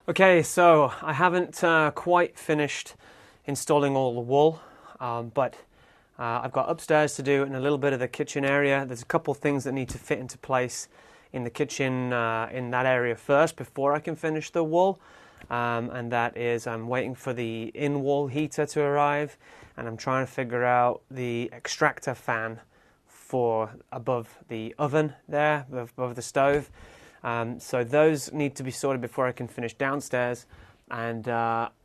Okay, so I haven't quite finished installing all the wool, but I've got upstairs to do and a little bit of the kitchen area. There's a couple things that need to fit into place in the kitchen in that area first before I can finish the wool. And that is I'm waiting for the in-wall heater to arrive, and I'm trying to figure out the extractor fan for above the oven there, above the stove. So those need to be sorted before I can finish downstairs, and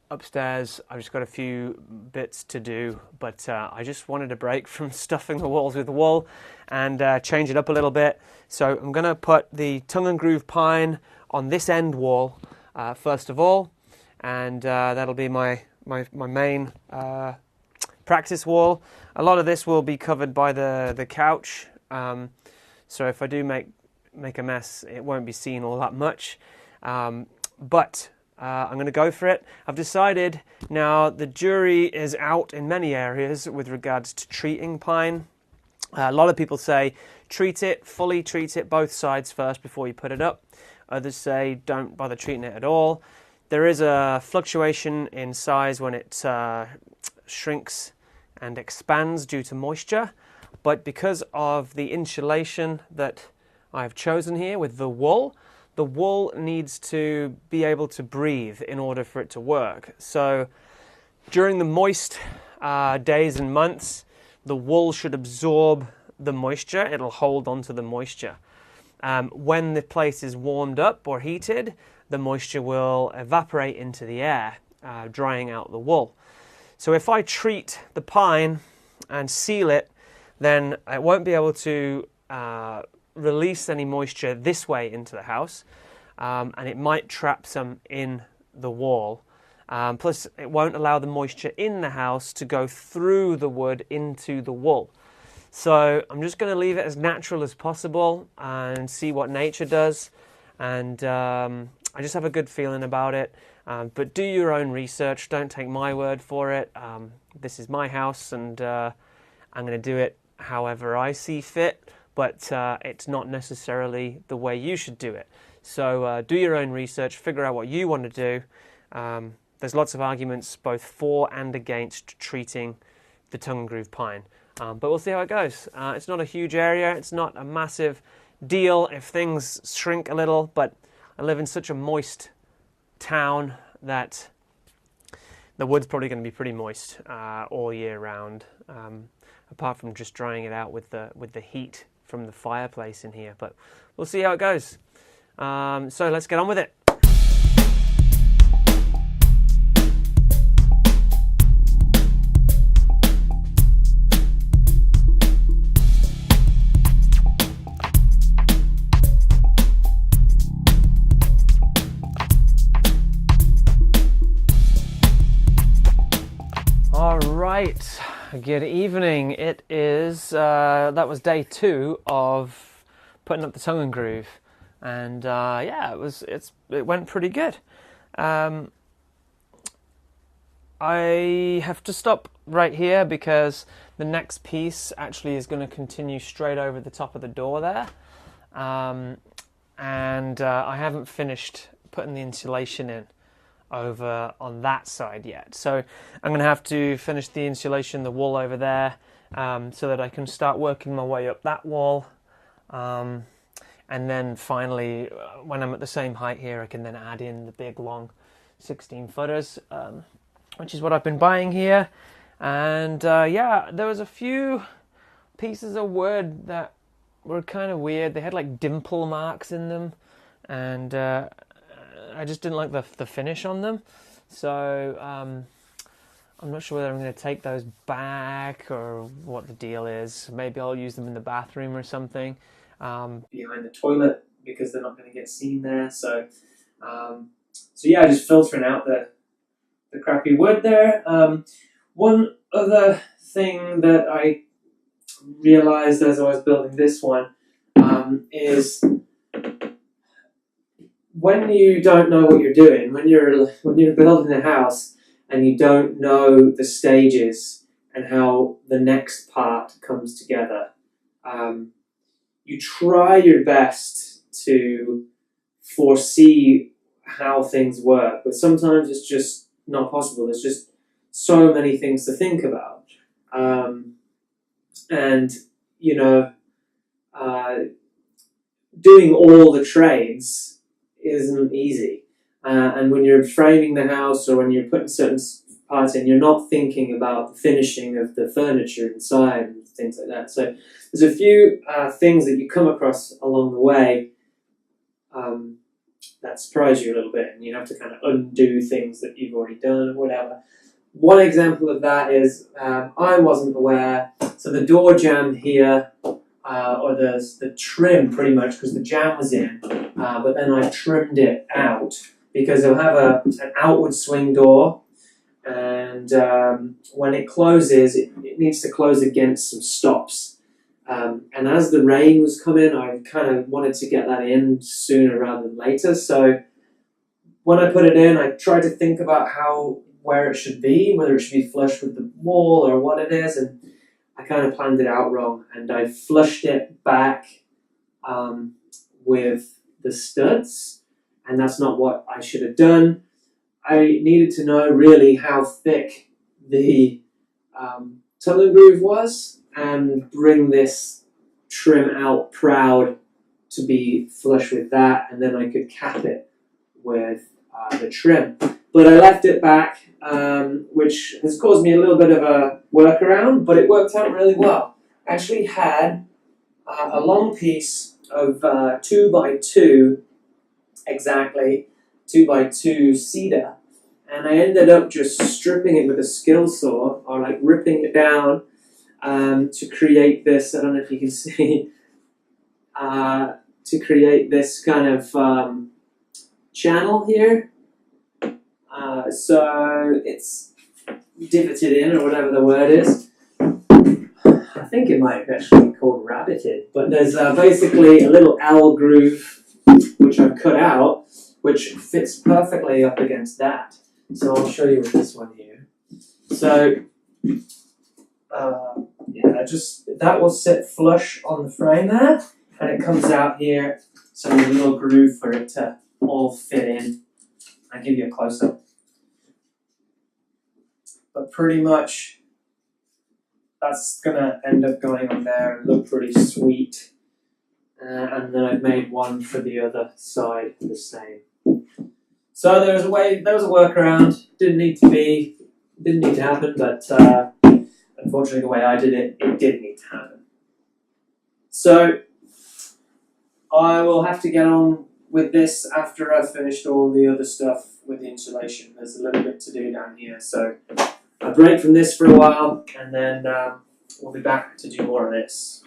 upstairs I've just got a few bits to do, but I just wanted a break from stuffing the walls with wool and change it up a little bit. So I'm going to put the tongue and groove pine on this end wall first of all, and that'll be my main practice wall. A lot of this will be covered by the couch, so if I do make a mess, it won't be seen all that much, but I'm going to go for it. I've decided now the jury is out in many areas with regards to treating pine. A lot of people say fully treat it both sides first before you put it up. Others say don't bother treating it at all. There is a fluctuation in size when it shrinks and expands due to moisture, but because of the insulation that I've chosen here with the wool needs to be able to breathe in order for it to work. So during the moist days and months, the wool should absorb the moisture. It'll hold onto the moisture. When the place is warmed up or heated, the moisture will evaporate into the air, drying out the wool. So if I treat the pine and seal it, then it won't be able to release any moisture this way into the house, and it might trap some in the wall. Plus, it won't allow the moisture in the house to go through the wood into the wool. So I'm just going to leave it as natural as possible and see what nature does. And I just have a good feeling about it. But do your own research. Don't take my word for it. This is my house, and I'm going to do it however I see fit. But it's not necessarily the way you should do it. So do your own research, figure out what you want to do. There's lots of arguments both for and against treating the tongue and groove pine. But we'll see how it goes. It's not a huge area, it's not a massive deal if things shrink a little, but I live in such a moist town that the wood's probably going to be pretty moist all year round, apart from just drying it out with the heat from the fireplace in here. But we'll see how it goes. So let's get on with it. All right, good evening. It is, that was day 2 of putting up the tongue and groove. And yeah, it went pretty good. I have to stop right here because the next piece actually is going to continue straight over the top of the door there. And I haven't finished putting the insulation in over on that side yet. So I'm going to have to finish the insulation, the wall over there, so that I can start working my way up that wall. And then finally, when I'm at the same height here, I can then add in the big long 16 footers, which is what I've been buying here. And yeah, there was a few pieces of wood that were kind of weird. They had like dimple marks in them, and I just didn't like the finish on them. So I'm not sure whether I'm going to take those back or what the deal is. Maybe I'll use them in the bathroom or something. Behind the toilet, because they're not going to get seen there. So yeah, just filtering out the crappy wood there. One other thing that I realized as I was building this one is when you don't know what you're doing, when you're building a house and you don't know the stages and how the next part comes together, you try your best to foresee how things work, but sometimes it's just not possible. There's just so many things to think about. And, you know, doing all the trades isn't easy. And when you're framing the house or when you're putting certain parts in, you're not thinking about the finishing of the furniture inside and things like that. So there's a few things that you come across along the way that surprise you a little bit, and you have to kind of undo things that you've already done or whatever. One example of that is I wasn't aware, so the door jamb here, or the trim pretty much, because the jamb was in, but then I trimmed it out because it'll have an outward swing door, and when it closes, it needs to close against some stops. And as the rain was coming, I kind of wanted to get that in sooner rather than later. So when I put it in, I tried to think about where it should be, whether it should be flush with the wall or what it is, and I kind of planned it out wrong. And I flushed it back with the studs, and that's not what I should have done. I needed to know really how thick the tongue and groove was, and bring this trim out proud to be flush with that, and then I could cap it with the trim. But I left it back, which has caused me a little bit of a workaround, but it worked out really well. I actually had a long piece of 2x2, exactly, 2x2 cedar, and I ended up just stripping it with a skill saw, or like ripping it down, to create this, I don't know if you can see, to create this kind of channel here. So it's divoted in, or whatever the word is. I think it might actually be called rabbited, but there's basically a little L groove which I've cut out, which fits perfectly up against that. So I'll show you with this one here. So yeah, that will sit flush on the frame there, and it comes out here, so there's a little groove for it to all fit in. I'll give you a close-up. But pretty much, that's going to end up going on there and look pretty sweet. And then I've made one for the other side the same. So there was a workaround. Didn't need to happen, but unfortunately, the way I did it, it did need to happen. So I will have to get on with this after I've finished all the other stuff with the insulation. There's a little bit to do down here, so I'll break from this for a while, and then we'll be back to do more of this.